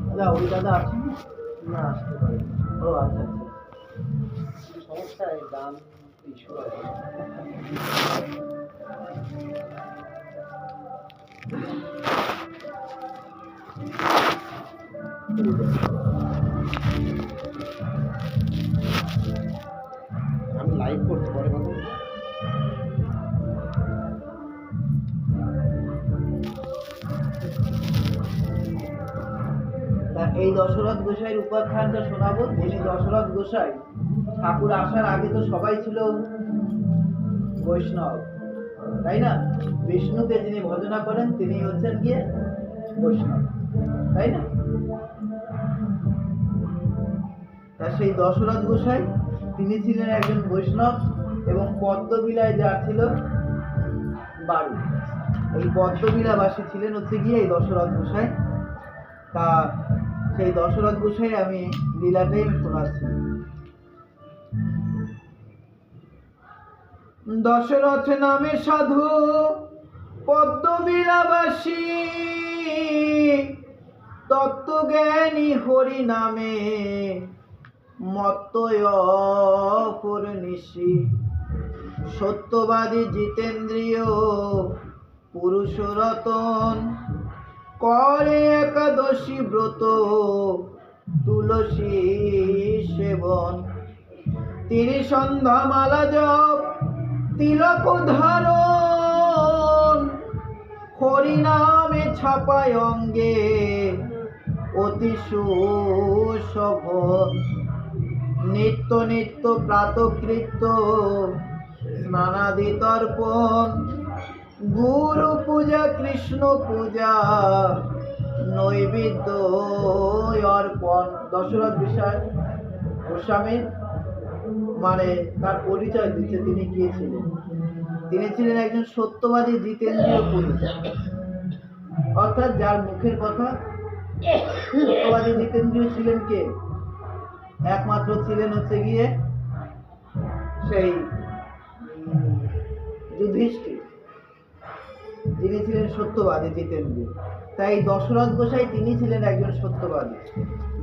দাদা ওই দাদা আসেন না, আসতে পারে। ও আচ্ছা আচ্ছা, সমস্যা দাম ইস্যু আছে। আমি লাইভ করতে পরে কথা বলবো। এই দশরথ গোসাইয়ের উপাখ্যানটা শোনাবো। যিনি দশরথ গোসাই, ঠাকুর আসার আগে তো সবাই ছিল বৈষ্ণব, তাই না? বিষ্ণুকে যিনি ভজনা করেন তিনি হচ্ছেন গিয়ে বৈষ্ণব, তাই না? তা সেই দশরথ গোসাই তিনি ছিলেন একজন বৈষ্ণব এবং পদ্মবিলায় যার ছিল বাড়ি, এই পদ্মবিলাবাসী ছিলেন হচ্ছে গিয়ে এই দশরথ গোসাই। তা সেই দশরথ গোসাই আমি লীলাটাই শোনাচ্ছি। দশরথ নামে সাধু পদ্মবিলাবাসী, তত্ত্বজ্ঞানী হরি নামে মত্তয়পূর্ণিশি, সত্যবাদী জিতেন্দ্রিয় পুরুষ রতন, করে একাদশী ব্রত তুলসী সেবন, তিনি সন্ধ্যা মালা জপ তিলক ধারণ, হরি নামে ছাপায় অঙ্গে অতি সুশোভন, নিত্য নিত্য প্রাতকৃত্য স্নানাদি তর্পণ, গুরু পূজা কৃষ্ণ পূজা নৈবেদ্য অর্পণ। দশরথ গোস্বামী মানে তার পরিচয় দিচ্ছে তিনি কে ছিলেন। তিনি ছিলেন একজন সত্যবাদী জিতেন্দ্রীয় পুরুষ, অর্থাৎ যার মুখের কথা। সত্যবাদী জিতেন্দ্রীয় ছিলেন কে? একমাত্র ছিলেন হচ্ছে গিয়ে সেই যুধিষ্ঠির, যিনি ছিলেন সত্যবাদী জিতেন্দ্রীয়। তাই দশরথ গোসাই তিনি ছিলেন একজন সত্যবাদী,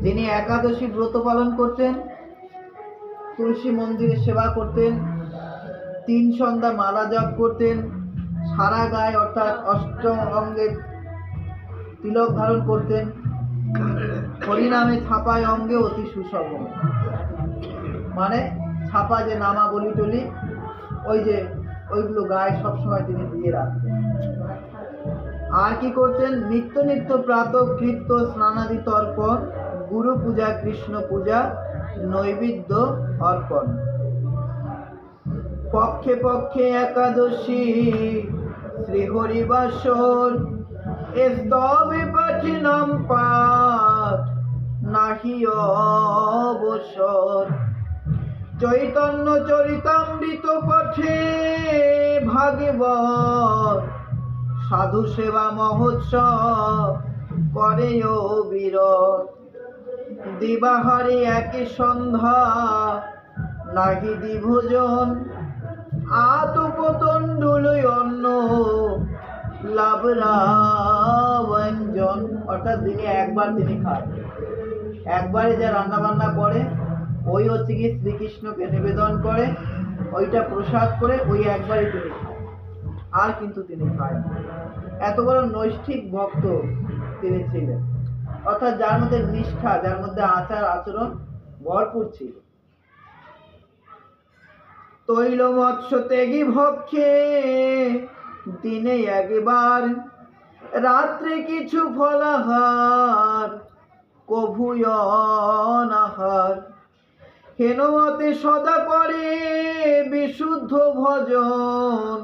যিনি একাদশী ব্রত পালন করতেন, তুলসী মন্দিরে সেবা করতেন, 3 সন্ধ্যা মালা জপ করতেন, সারা গায়ে অর্থাৎ অষ্টম অঙ্গে তিলক ধারণ করতেন, হরিনামে ছাপায় অঙ্গে অতি সুশোভ, মানে ছাপা যে নামাবলি টলি ওই যে ওইগুলো গায়ে সবসময় তিনি দিয়ে রাখতেন। আর কি করতেন? নিত্য নিত্য প্রাতঃ কৃত্য স্নানাদি তর্পণ, গুরু পূজা কৃষ্ণ পূজা নৈবেদ্য অর্পণ, পক্ষে পক্ষে একাদশী শ্রীহরিবাসর, স্তবে পাঠে নাম পাঠ নাহি অবসর, চৈতন্য চরিতামৃত পাঠে ভাগবত, সাধু সেবা মহোৎসব করে অবিরত, দিবাহারে একই সন্ধ্যা নাহি দ্বিভোজন, আতপতণ্ডুল অন্ন লাভরা ব্যঞ্জন। অর্থাৎ দিনে একবার তিনি খান, একবারে যা রান্না বান্না করে ওই হচ্ছে কি শ্রীকৃষ্ণকে নিবেদন করে, ওইটা প্রসাদ করে ওই একবারই তিনি খান, আর কিন্তু তিনি খায়। এত বড় নৈষ্ঠিক ভক্ত তিনি ছিলেন, অর্থাৎ যার মধ্যে নিষ্ঠা, যার মধ্যে আচার আচরণ ভরপুর ছিল। তৈল মৎস্য ত্যাগী ভক্ষে দিনে একবার, রাত্রে কিছু ফলাহার কভুয় অনাহার, হেনমতে সদা করে বিশুদ্ধ ভজন,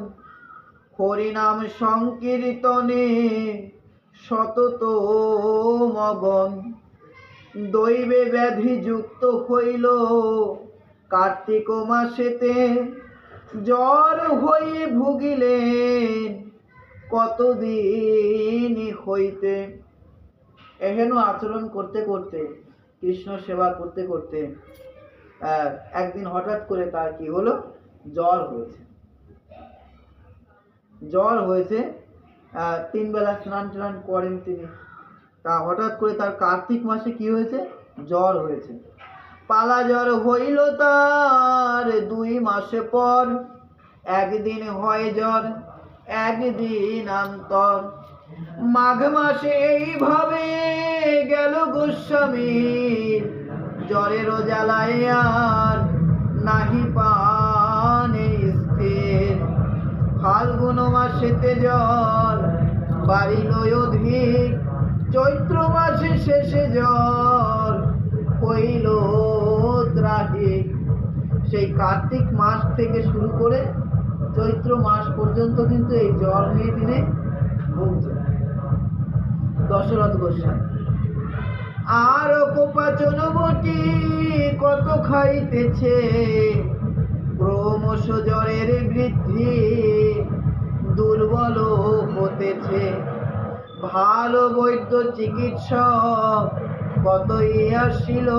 হরিনাম সংকীর্তনে সতত মগন, দৈবে ব্যাধি যুক্ত হইল কার্তিক মাসেতে, জ্বর হয়ে ভুগিলেন কতদিন হইতে। এহেন আচরণ করতে করতে, কৃষ্ণ সেবা করতে করতে একদিন হঠাৎ করে তার কি হলো, জ্বর হয়েছে। জ্বর হয়েছে, 3 বেলা স্নান টান করেন তিনি, তা হঠাৎ করে তার কার্তিক মাসে কি হয়েছে, জ্বর হয়েছে। পালা জ্বর হইল তার 2 মাসে পর, একদিন হয় জ্বর একদিন অন্তর। মাঘ মাসে এইভাবে গেল গোস্বামীর, জ্বরের জ্বালায় আর নাহি পানে স্থির। ফাল্গুন মাসেতে জ্বর বাড়িল অধিক, চৈত্র মাসে শেষে জ্বর হইল ত্রাহিক। সেই কার্তিক মাস থেকে শুরু করে চৈত্র মাস পর্যন্ত কিন্তু এই জ্বর নিয়ে তিনি ভুগছেন দশরথ গোস্বামী। আর কোপাচন বটি কত খাইতেছে, ক্রমশ জ্বরের বৃদ্ধি দুর্বল হতেছে। ভালো বৈদ্য চিকিৎসক কতই আসিল,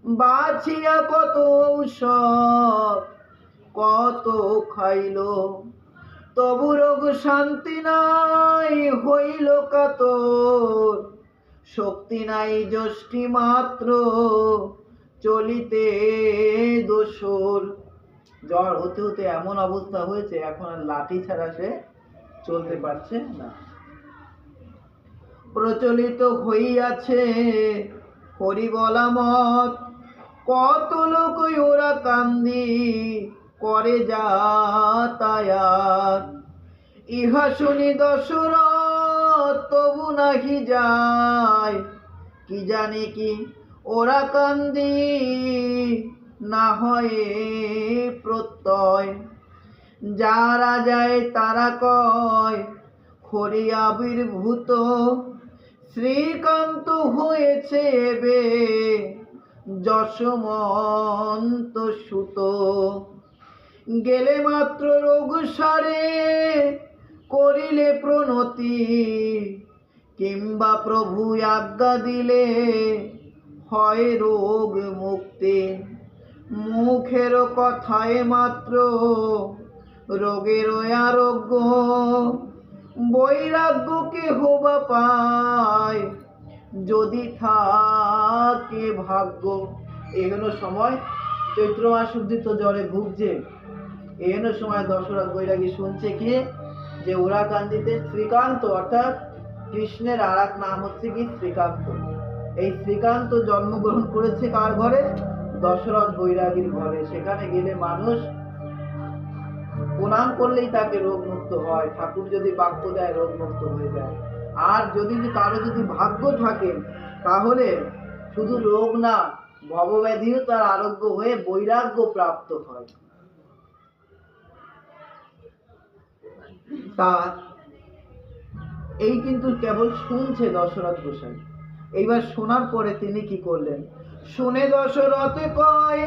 বাছিয়া কত ঔষধ কত খাইল, তবু রোগ শান্তি নাই হইল কাতর। শক্তি নাই যষ্টি মাত্র চলিতে দোসর। জ্বর হতে হতে এমন অবস্থা হয়েছে, এখন আর লাঠি ছাড়া সে চলতে পারছে না। প্রচলিত হইয়াছে হরি বলা মত, কত লোক ওরা কান্দি করে যাতায়াত। ইহা শুনি দশরথ তবু নাহি যায়, কি জানি কি ওরা কান্দি না হয় প্রত্যয়। যারা যায় তারা কয় হরি আবির্ভূত, শ্রীকান্ত হয়েছে এবে যশমন্ত সুত। গেলে মাত্র রোগ সারে করিলে প্রণতি, কিংবা প্রভু আজ্ঞা দিলে হয় রোগ মুক্তি। মুখের কথায় মাত্র রোগের আরোগ্য, বৈরাগ্য কেহ বা পায় যদি থাকে ভাগ্য। এগুলো সময় চৈত্র মাস অব্দি তো জ্বরে ভুগছে, এগুলো সময় দশরথ বৈরাগী শুনছে কি যে ওরা কান্দিতে শ্রীকান্ত, অর্থাৎ কৃষ্ণের আর এক নাম হচ্ছে কি শ্রীকান্ত। এই শ্রীকান্ত জন্মগ্রহণ করেছে কার ঘরে, দশরথ বৈরাগীর ঘরে। সেখানে গেলে মানুষ প্রণাম করলেই তাকে রোগ মুক্ত হয়, ঠাকুর যদি বাক্য দেয় রোগ মুক্ত হয়ে যায়। আর যদি কারো যদি ভাগ্য থাকে তাহলে শুধু রোগ না, ভবব্যাধিও তার আরোগ্য হয়ে বৈরাগ্য প্রাপ্ত হয়। তা এই কিন্তু কেবল শুনছে দশরথ গোসাই। এইবার শোনার পরে তিনি কি করলেন, শুনে দশরথ কয়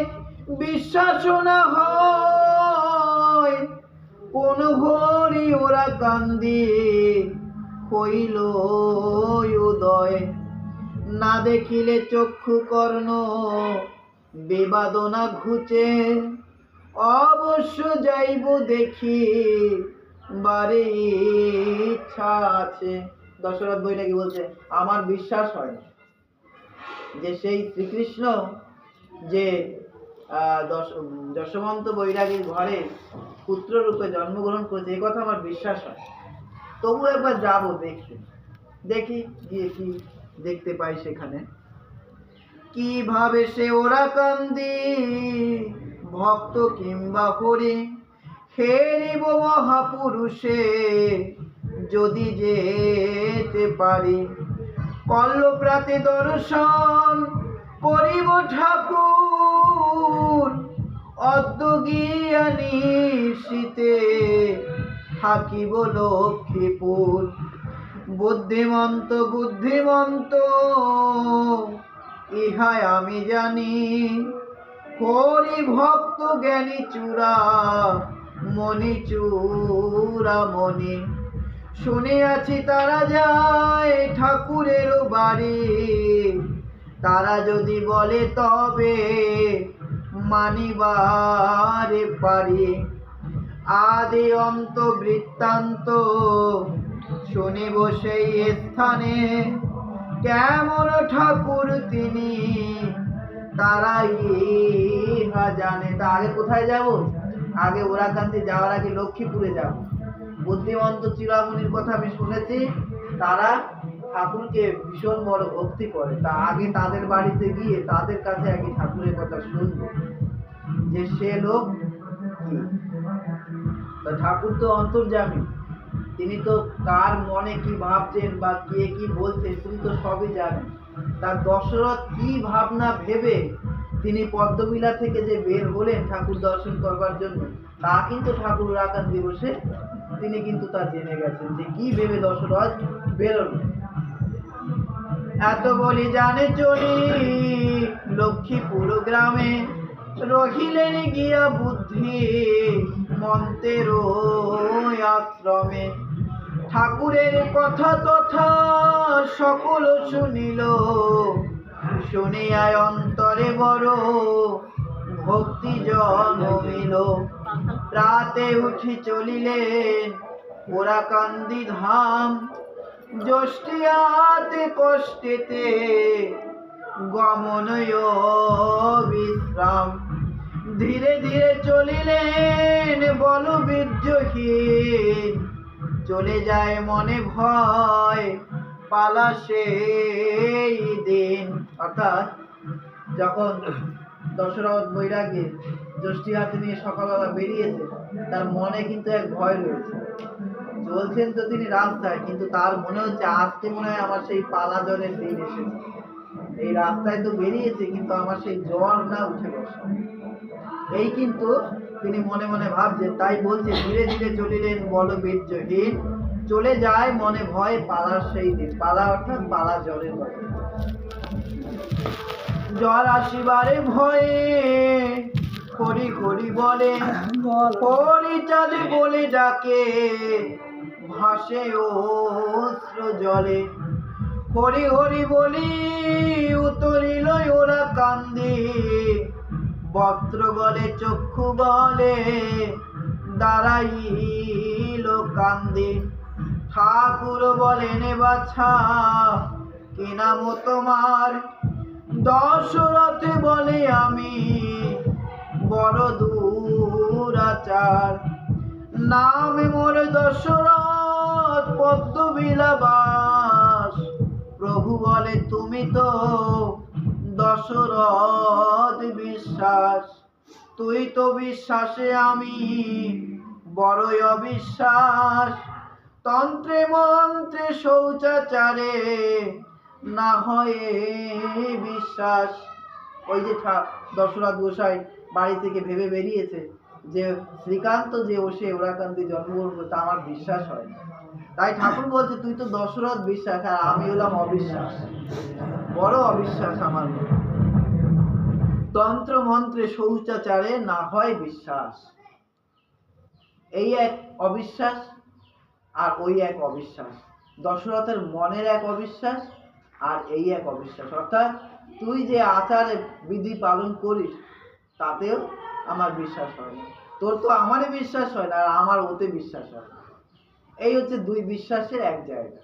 বিশ্বাস না হয়, কোন হরি ওরা কান্দি হইল উদয়। না দেখিলে চক্ষু কর্ণ বেবাদনা ঘুচে, অবশ্য যাইব দেখি বারে ইচ্ছা আছে। দশরথ বৈরাগী বলছে আমার বিশ্বাস হয় না যে সেই শ্রীকৃষ্ণ যে যশবন্ত বৈরাগীর ঘরে পুত্র রূপে জন্মগ্রহণ করেছে, এ কথা আমার বিশ্বাস হয়। তবু একবার যাবো দেখতে, দেখি গিয়ে কি দেখতে পাই সেখানে। কিভাবে সে ওরা কান্দি ভক্ত কিংবা হরি, হেরিব মহাপুরুষে যদি যেতে পারি। কল্লপ্রাতে দর্শন করিব ঠাকুর, অদ্য গিয়া নিশীতে থাকিব লক্ষ্মীপুর। বুদ্ধিমন্ত বুদ্ধিমন্ত ইহাই আমি জানি, হরি ভক্ত জ্ঞানী চূড়া মণি চূড়ামণি। শুনিয়াছি তারা যায় ঠাকুরের বাড়ি, তারা যদি বলে তবে মানিবারে পারি। আদি অন্ত বৃত্তান্ত শুনিব সেই স্থানে, কেমন ঠাকুর তিনি তারা ইহা জানে। তা আগে কোথায় যাব? আগে ওরাকান্দি যাওয়ার আগে লক্ষ্মীপুরে যাব। বুদ্ধিমন্ত চিরামণির কথা আমি শুনেছি, তারা ঠাকুরকে ভীষণ বড় ভক্তি করে। তা আগে তাদের বাড়িতে গিয়ে তাদের কাছে আগে ঠাকুরের কথা শুনবো, যে সে লোক কি। তা ঠাকুর তো অন্তর্যামী, তিনি তো কার মনে কি ভাবছেন বা কে কি বলছেন তিনি তো সবই জানেন। তার দশরথ কি ভাবনা ভেবে তিনি পদ্মবিলা থেকে যে বের হলেন ঠাকুর দর্শন করবার জন্য, তা কিন্তু ঠাকুর ওরাকান দিবসে তিনি কিন্তু তা জেনে গেছেন যে কি ভেবে দশরথ বেরোলেন। এত বলি জানে চলি লক্ষ্মীপুর গ্রামে, রহিলেন গিয়া বুদ্ধি মন্তের আশ্রমে। ঠাকুরের কথা তথা সকল শুনিল, শুনিয়ায় অন্তরে বড় ভক্তি জন্মিল। রাতে উঠি চলিলেন ওরাকান্দি ধাম, জ্যৈষ্ঠিয়াতে কষ্টেতে গমনয় বিশ্রাম। ধীরে ধীরে চলিলেন বলবীর্যহীন, চলে যায় মনে ভয় পালা সেই দিন। অর্থাৎ যখন দশরথ বৈরাগী জ্যৈষ্ঠী হাতে নিয়ে সকালবেলা বেরিয়েছে, তার মনে কিন্তু এক ভয় রয়েছে। চলছেন তো তিনি রাস্তায়, কিন্তু তার মনে হচ্ছে আজকে মনে হয় আমার সেই পালা জ্বরের দিন এসেছে। এই রাস্তায় তো বেরিয়েছে, কিন্তু আমার সেই জ্বর না উঠে বসে, এই কিন্তু তিনি মনে মনে ভাবছেন। তাই বলছে ধীরে ধীরে চলিলেন বলবীর্যহীন, চলে যায় মনে ভয় পালার সেই দিন। পালা অর্থাৎ পালা জ্বরের কথা। জ্বর আসিবারে ভয়ে হরি হরি বলে, হরি চাঁদে বলে ডাকে ভাসে অশ্রু জলে। হরি হরি বলি উতরিল ওরা কান্দি, বস্ত্র গলে চক্ষু বলে দাঁড়াইল কান্দি। ঠাকুর বলেন বাছা কি নাম তোমার? দশরথ বলে আমি বড় দুরাচার। নাম মোর দশরথ পদ্মবিলাবাস। প্রভু বলে তুমি তো দশরথ বিশ্বাস। তুই তো বিশ্বাসে আমি বড়ই অবিশ্বাস। তন্ত্রে মন্ত্রে শৌচাচারে না হয় বিশ্বাস। ওই যে দশরথ গোসাই বাড়ি থেকে ভেবে বেরিয়েছে যে শ্রীকান্ত যে ওসে ওরাকান্দি জন্মগ্রহণ করতে আমার বিশ্বাস হয় না। তাই ঠাকুর বলছে তুই তো দশরথ বিশ্বাস, আর আমি হলাম অবিশ্বাস, বড় অবিশ্বাস আমার। তন্ত্র মন্ত্রে শৌচাচারে না হয় বিশ্বাস। এই এক অবিশ্বাস আর ওই এক অবিশ্বাস। দশরথের মনের এক অবিশ্বাস আর এই এক অবিশ্বাস। অর্থাৎ তুই যে আচার বিধি পালন করিস তাতেও আমার বিশ্বাস হয় না, তোর তো আমারই বিশ্বাস হয় না, আর আমার ওতে বিশ্বাস হয় না। এই হচ্ছে দুই বিশ্বাসের এক জায়গা।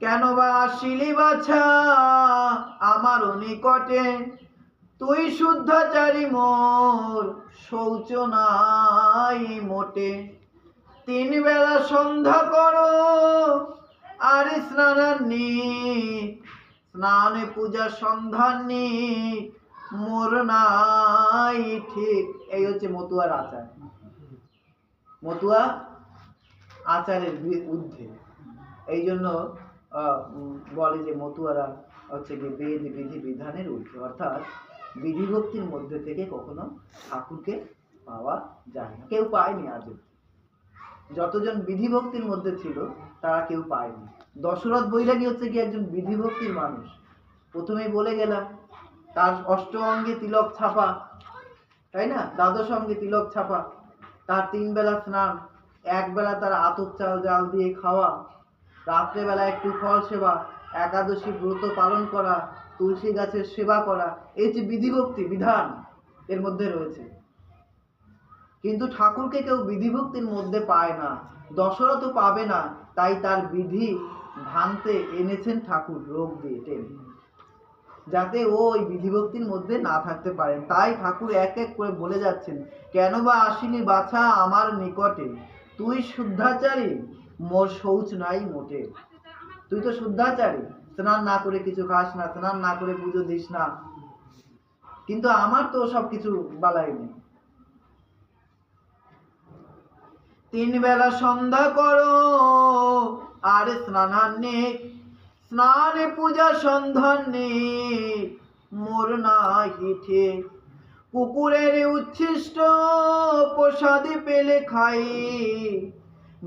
কেন বা আসিলি বাছা আমার নিকটে, তুই শুদ্ধাচারী মোর শৌচ নাই মোটে। 3 বেলা সন্ধ্যা করো আর স্নানান্নিক, স্নানে পূজা সন্ধান্নিক মোর নাই ঠিক। এই হচ্ছে মতুয়ার আচার। মতুয়া আচারের ঊর্ধ্বে। এই জন্য বলে যে মতুয়ারা হচ্ছে কি বেদ বিধি বিধানের ঊর্ধ্বে। অর্থাৎ বিধিভক্তির মধ্যে থেকে কখনো ঠাকুরকে পাওয়া যায় না, কেউ পায়নি আজ। যতজন বিধিভক্তির মধ্যে ছিল তারা কেউ পায়নি। দশরথ বৈরাগী হচ্ছে কি একজন বিধিভক্তির মানুষ। প্রথমেই বলে গেলাম তার 8 অঙ্গে তিলক ছাপা, তাই না? 12 অঙ্গে তিলক ছাপা। তার 3 বেলা স্নান, 1 বেলা তার আতপ চাল জাল দিয়ে খাওয়া, রাত্রেবেলা একটু ফল সেবা, একাদশী ব্রত পালন করা, তুলসী গাছের সেবা করা, এই যে বিধিভক্তি বিধান এর মধ্যে রয়েছে। কিন্তু ঠাকুরকে কেউ বিধিভক্তির মধ্যে পায় না, দশরথ পাবে না, তাই তার বিধি ভাঙতে এনেছেন ঠাকুর রোগ দিয়ে টেনে, যাতে ও ওই বিধিভক্তির মধ্যে না থাকতে পারে। তাই ঠাকুর এক এক করে বলে যাচ্ছেন, কেন বা আসিনি বাছা আমার নিকটে, তুই শুদ্ধাচারী মোর শৌচ নাই মোটে। তুই তো শুদ্ধাচারী, স্নান না করে কিছু খাস না, স্নান না করে পুজো দিস না, কিন্তু আমার তো সব কিছু বালাই নেই। 3 বেলা সন্ধ্যা করো আর স্নানান্নে, স্নানে পূজা সন্ধানে মোর নাহি ঠিক। কুকুরের উচ্ছিষ্ট প্রসাদে পেলে খাই,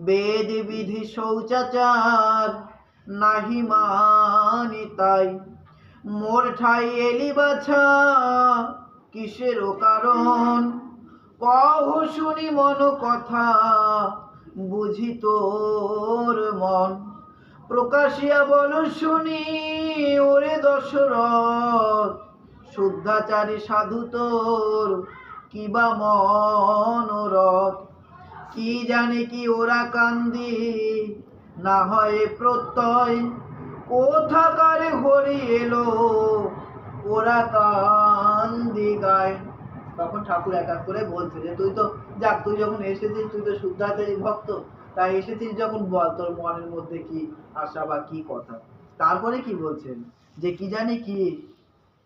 বেদ বিধি শৌচাচার নাহি মানি তাই। মোর ঠাই এলি বাছা কিসের কারণ, কহ শুনি মন কথা বুঝি তোর মন। প্রকাশিয়া বল শুনি ওরে দশরথ, শুদ্ধাচারী সাধু তোর কিবা মনোরথ। কি জানে কি ওরা কান্দি না হয় প্রত্যয়, কোথাকার হরি এলো ওরা কান্দি গায়। তখন ঠাকুর এক এক করে বলছে যে তুই তো যাক, তুই যখন এসেছিস, তুই তো শুদ্ধাচারী ভক্ত, তাই এসেছিস যখন বল তোর মনের মধ্যে কি আশা বা কি কথা। তারপরে কি বলছেন যে কি জানি কি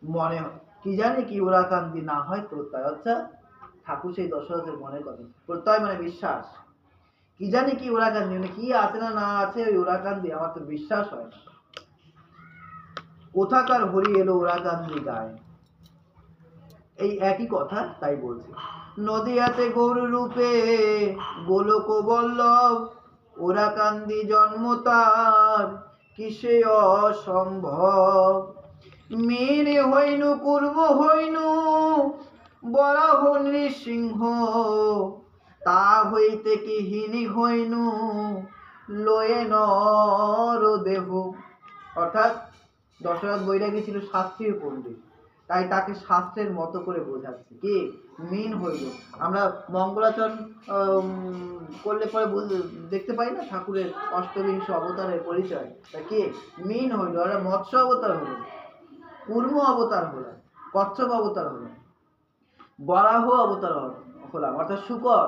মনে, কি জানি কি ওরা কান্দি না হয় প্রত্যয়। আচ্ছা, ঠাকুর সেই দশরথের মনের কথা, প্রত্যয় মানে বিশ্বাস। কি জানি কি ওরা কান্দি মানে কি আছে না না আছে, ওই ওরা কান্দি আমার তো বিশ্বাস হয় না। কোথাকার হরি এলো ওরা কান্দি গায়, এই একই কথা তাই বলছে। নদিয়াতে গরু রূপে গোলক বল্লভ, ওরা কান্দি জন্ম তার কিসে অসম্ভব। মেনে হইনু কুর্ম হইনু বরাহ নৃসিংহ, তা হইতে কি হিনি হইনু লয়ে নর দেহ। অর্থাৎ দশরথ বৈরাগী ছিল শাস্ত্রীয় পণ্ডিত, তাই তাকে শাস্ত্রের মতো করে বোঝাচ্ছে। কি মিন হইল, আমরা মঙ্গলাচরণ করলে পরে দেখতে পাই না ঠাকুরের অষ্টবিংশ অবতারের পরিচয়। তা কি মিন হইল, আর মৎস্য অবতার হলো, কুর্ম অবতার হলো, কচ্ছপ অবতার হলো, বরাহ অবতার হলাম, অর্থাৎ শুকর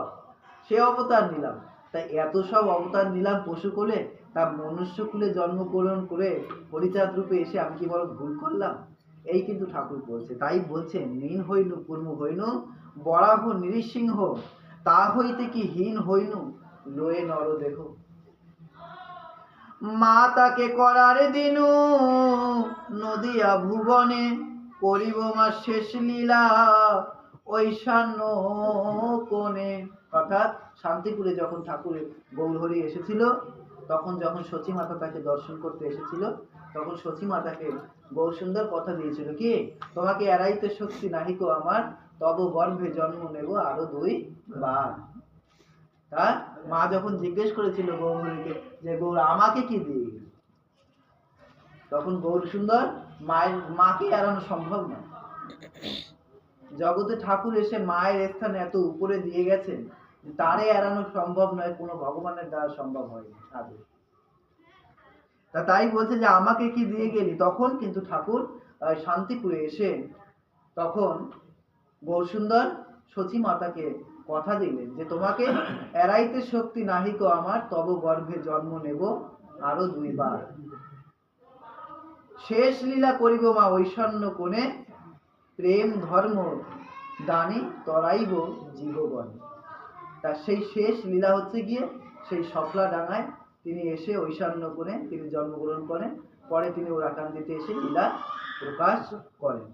সে অবতার নিলাম। তাই এত সব অবতার নিলাম পশু কোলে, তা মনুষ্য কুলে জন্মগ্রহণ করে পরিচাত রূপে এসে আমি কি বড় ভুল করলাম, এই কিন্তু ঠাকুর বলছে। তাই বলছে মিন হইনু কুর্ম হইনু বরাহ নৃসিংহ, তা হইতে কি হীন হইনু লয়ে নর দেহ। মা তাকে করার দিনু নদিয়া ভুবনে, করিব মা শেষ লীলা ঐশান্য কোণে। অর্থাৎ শান্তিপুরে যখন ঠাকুরের গৌরহরি এসেছিল, তখন যখন সচী মাতা তাকে দর্শন করতে এসেছিল, তখন সচী মাতাকে গৌর সুন্দর কথা দিয়েছিল কি, তোমাকে এড়াইতে শক্তি নাহিকো আমার, তব গর্ভে জন্ম নেব আরো 2 বার। তা মা যখন জিজ্ঞেস করেছিল গৌরহরিকে যে গৌর আমাকে কি দিয়ে, তখন গৌর সুন্দর মাকে এড়ানো সম্ভব না। জগতে ঠাকুর এসে মায়ের স্থান এত উপরে দিয়ে গেছেন, তারে এড়ানো সম্ভব নয়, কোনো ভগবানের দ্বারা সম্ভব হয়নি আগে। তাই বলছে যে আমাকে কি দিয়ে গেলি। তখন কিন্তু ঠাকুর শান্তিপুরে এসে তখন গৌরসুন্দর সচী মাতাকে কথা দিলেন যে তোমাকে এড়াইতে শক্তি নাহিকো আমার, তব গর্ভে জন্ম নেব আরো 2 বার। শেষ লীলা করিব মা ঐশান্য কোণে, প্রেম ধর্ম দানি তরাইব জীবগণ। তার সেই শেষ লীলা হচ্ছে গিয়ে সেই সফলা ডাঙায় তিনি এসে ঐশান্য কোণে তিনি জন্মগ্রহণ করেন, পরে তিনি ওরাকান্দিতে এসে লীলা প্রকাশ করেন।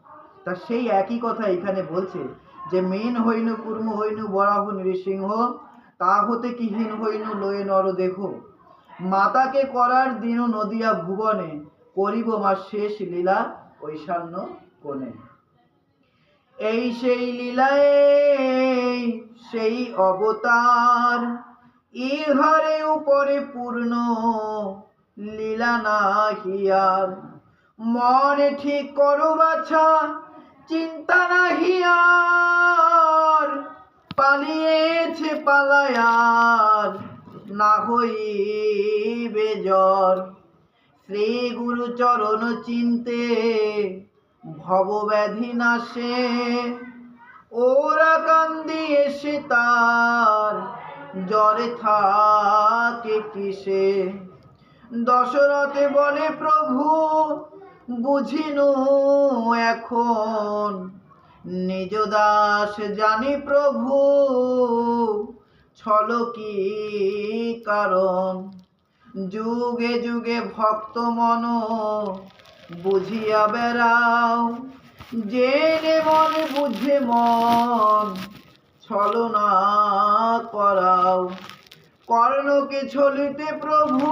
তা সেই একই কথা এখানে বলছে যে মেন হইনু কুর্ম হইনু বরাহ নৃসিংহ, তা হতে কি হীন হইনু লয়ে নর দেহ। মাতাকে করার দিন নদিয়া ভুবনে, করিব মা শেষ লীলা ঐশান্য কোণে। এই সেই লীলায় সেই অবতার, ইহারে উপরে পূর্ণ লীলা নাহি আর। মনে ঠিক করো বাছা, চিন্তা নাহি আর, পালিয়েছে পালায়ার, না হইবে জ্বর। শ্রী গুরু চরণ চিন্তে ভব ব্যাধি নাশে, ওরা কান্দি এসে তার জ্বরে থাকে কিসে। দশরথে বলে প্রভু বুঝিনু এখন, নিজ দাস জানি প্রভু ছল কি কারণ। যুগে যুগে ভক্ত মন বুঝিয়া বেড়াও, জেনে মন বুঝে মন ছলনা করাও। কর্ণকে ছলিতে প্রভু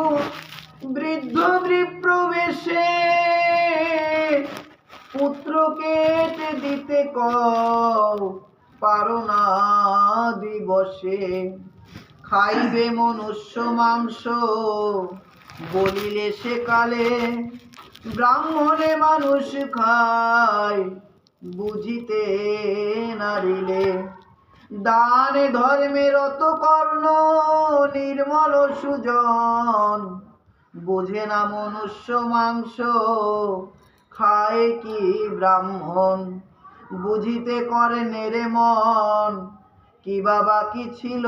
বৃদ্ধ বিপ্রবেশে, পুত্রকে দিতে কও পারো না দিবসে। খাইবে মনুষ্য মাংস বলিলে সে কালে, ব্রাহ্মণে মানুষ খায় বুঝিতে নারিলে। দানে ধর্মে রত কর্ণ নির্মল সুজন, বুঝে না মনুষ্য মাংস খায় কি ব্রাহ্মণ। বুঝিতে কর্ণের মন কি বাবা কি ছিল,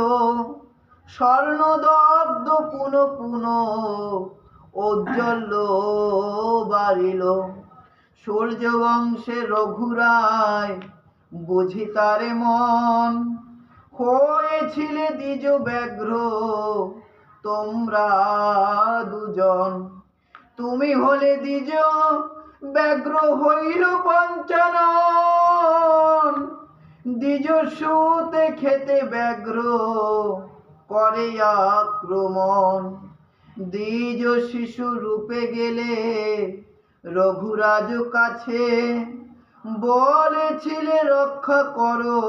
স্বর্ণদগ্ধ পুন পুন ঔজ্জ্বল্য বাড়িল। সূর্য বংশে রঘুরায় বুঝি তারে মন, হয়েছিলে দ্বিজ ব্যাঘ্র তোমরা দুজন। তুমি হলে দ্বিজ ব্যাঘ্র হইল পঞ্চানন, দ্বিজ সুতে খেতে ব্যাঘ্র করে আক্রমণ। দ্বিজ শিশু রূপে গেলে রঘুরাজ কাছে, বলেছিলে রক্ষা করো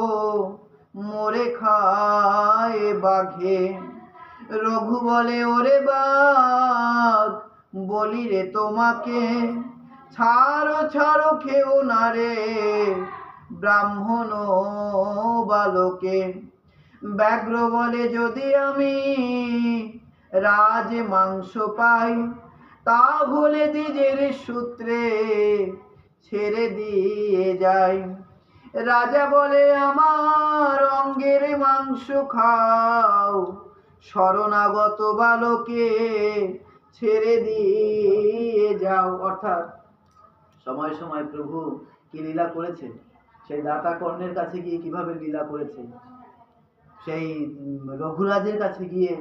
মোরে খায় বাঘে। রঘু বলে ওরে বাঘ বলি রে তোমাকে, ছাড়ো ছাড়ো খেও না রে ব্রাহ্মণ বালকে। ব্যাঘ্র বলে যদি আমি রাজ মাংস পাই, তাহলে দ্বিজের সূত্রে ছেড়ে দিয়ে যাই। রাজা বলে আমার অঙ্গের মাংস খাও, শরণাগত বালকে ছেড়ে দিয়ে যাও। অর্থাৎ সময় সময় প্রভু কি লীলা করেছে, সেই দাতা কর্ণের কাছে গিয়ে কিভাবে লীলা করেছে, সেই রঘুরাজের কাছে গিয়ে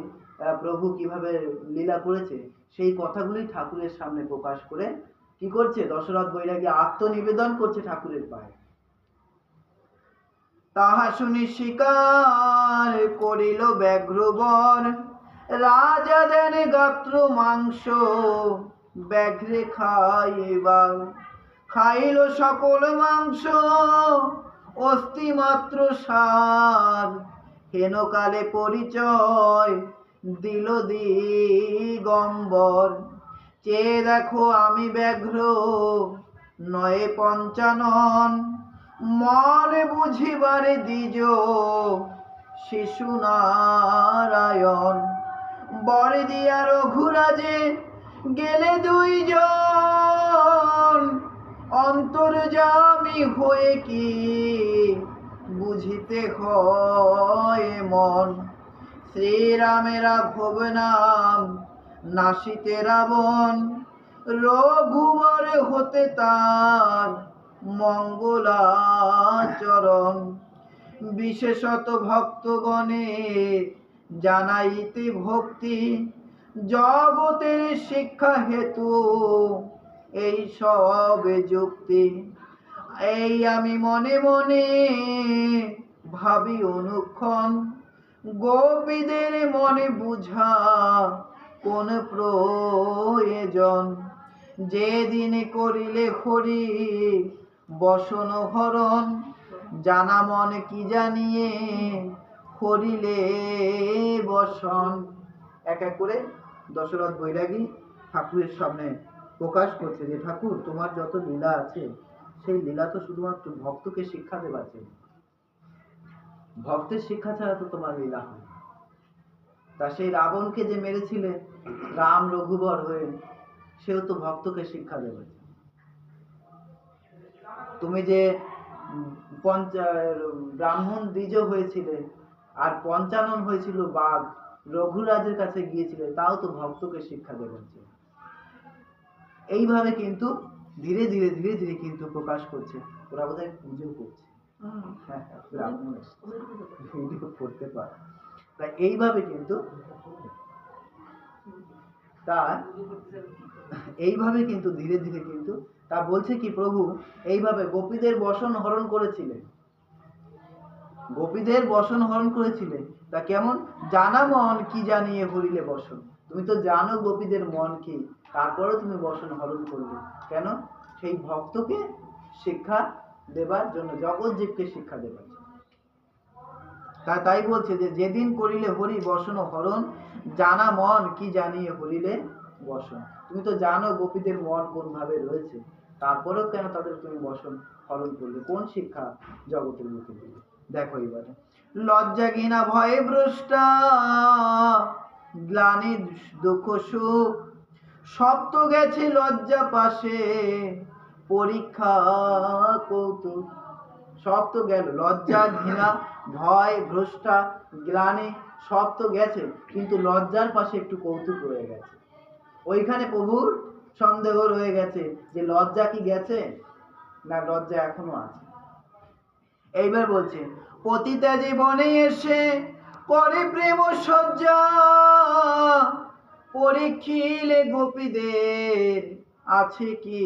প্রভু কিভাবে লীলা করেছে, সেই কথাগুলি ঠাকুরের সামনে প্রকাশ করে কি করছে, দশরথ বৈরাগী আত্মনিবেদন করছে ঠাকুরের পায়ে। তাহা শুনি স্বীকার করিল ব্যাঘ্রবর, রাজা দেন গাত্র মাংস ব্যাঘ্রে খাইবার। খাইল সকল মাংস অস্থি মাত্র সার, হেনকালে পরিচয় দিল দিগম্বর। চেয়ে দেখো আমি ব্যাঘ্র নয়ে পঞ্চানন, মন বুঝিবারে দ্বিজ শিশু নারায়ণ। বর দিয়া রঘুরাজে গেলে দুইজন, অন্তর্যামী হয়ে কি বুঝিতে হয় মন। শ্রীরামের রাঘব নাম নাসিতে রাবণ, রঘুবর হতে তার মঙ্গলাচরণ। বিশেষত ভক্তগণের জানাইতে ভক্তি, জগতের শিক্ষা হেতু এই সব যুক্তি। এই আমি মনে মনে ভাবি অনুক্ষণ, গোপীদের মনে বুঝা কোন প্রয়োজন। যেদিন করিলে হরি বসন হরণ, জানা মন কি জানিয়ে হরিলে বসন। এক এক করে দশরথ বৈরাগী ঠাকুরের সামনে প্রকাশ করছে যে ঠাকুর তোমার যত লীলা আছে সেই লীলা তো শুধুমাত্র ভক্তকে শিক্ষা দেবার জন্য, ভক্তের শিক্ষা ছাড়া তো তোমার লীলা হয়। তা সেই রাবণকে যে মেরেছিলে রাম রঘুবর হয়ে, সেও তো ভক্তকে শিক্ষা দেবে। তুমি যে ব্রাহ্মণ দ্বিজ হয়েছিলে আর পঞ্চানন হয়েছিল বাঘ, রঘুরাজের কাছে গিয়েছিলে, তাও তো ভক্তকে শিক্ষা দেবেন। এইভাবে কিন্তু ধীরে ধীরে ধীরে ধীরে কিন্তু প্রকাশ করছে। ওরা বোধহয় পুজো করছে, ভিডিও করতে পারে। তাই এইভাবে কিন্তু ধীরে ধীরে কিন্তু তা বলছে কি প্রভু এইভাবে গোপীদের বসন হরণ করেছিলেন, গোপীদের বসন হরণ করেছিলেন। তা কেমন? জানা মন কি জানিয়ে হরিলে বসন। তুমি তো জানো গোপীদের মন কি, তারপরে তুমি বসন হরণ করলে কেন? সেই ভক্তকে শিক্ষা দেবার জন্য, জগৎ জীবকে শিক্ষা দেবার জন্য। তাই বলছে যে যেদিন করিলে হরি বসন হরণ, জানা মন কি জানিয়ে হরিলে বসন। তুমি তো জানো গোপীদের মন কোন ভাবে রয়েছে, তারপরেও কেন তাদের তুমি বসন হরণ করলে? কোন শিক্ষা জগতের মুখে দিলে? দেখো এবারে, লজ্জা ঘৃণা ভয়ে ভ্রষ্টা, গ্লানি দুঃখ সুখ, সপ্ত গেছে লজ্জা পাশে, পরীক্ষা কৌতুক। সব তো গেল, লজ্জা ঘৃণা ভয় ভ্রষ্টা গ্লানি সব তো গেছে, কিন্তু লজ্জার পাশে একটু কৌতুক রয়ে গেছে। ওইখানে প্রভুর সন্দেহ রয়ে গেছে যে লজ্জা কি গেছে না লজ্জা এখনো আছে। এইবার বলছে, পতিতা জীবনে এসে করে প্রেম সজ্জা, পরীক্ষিলে গোপীদের আছে কি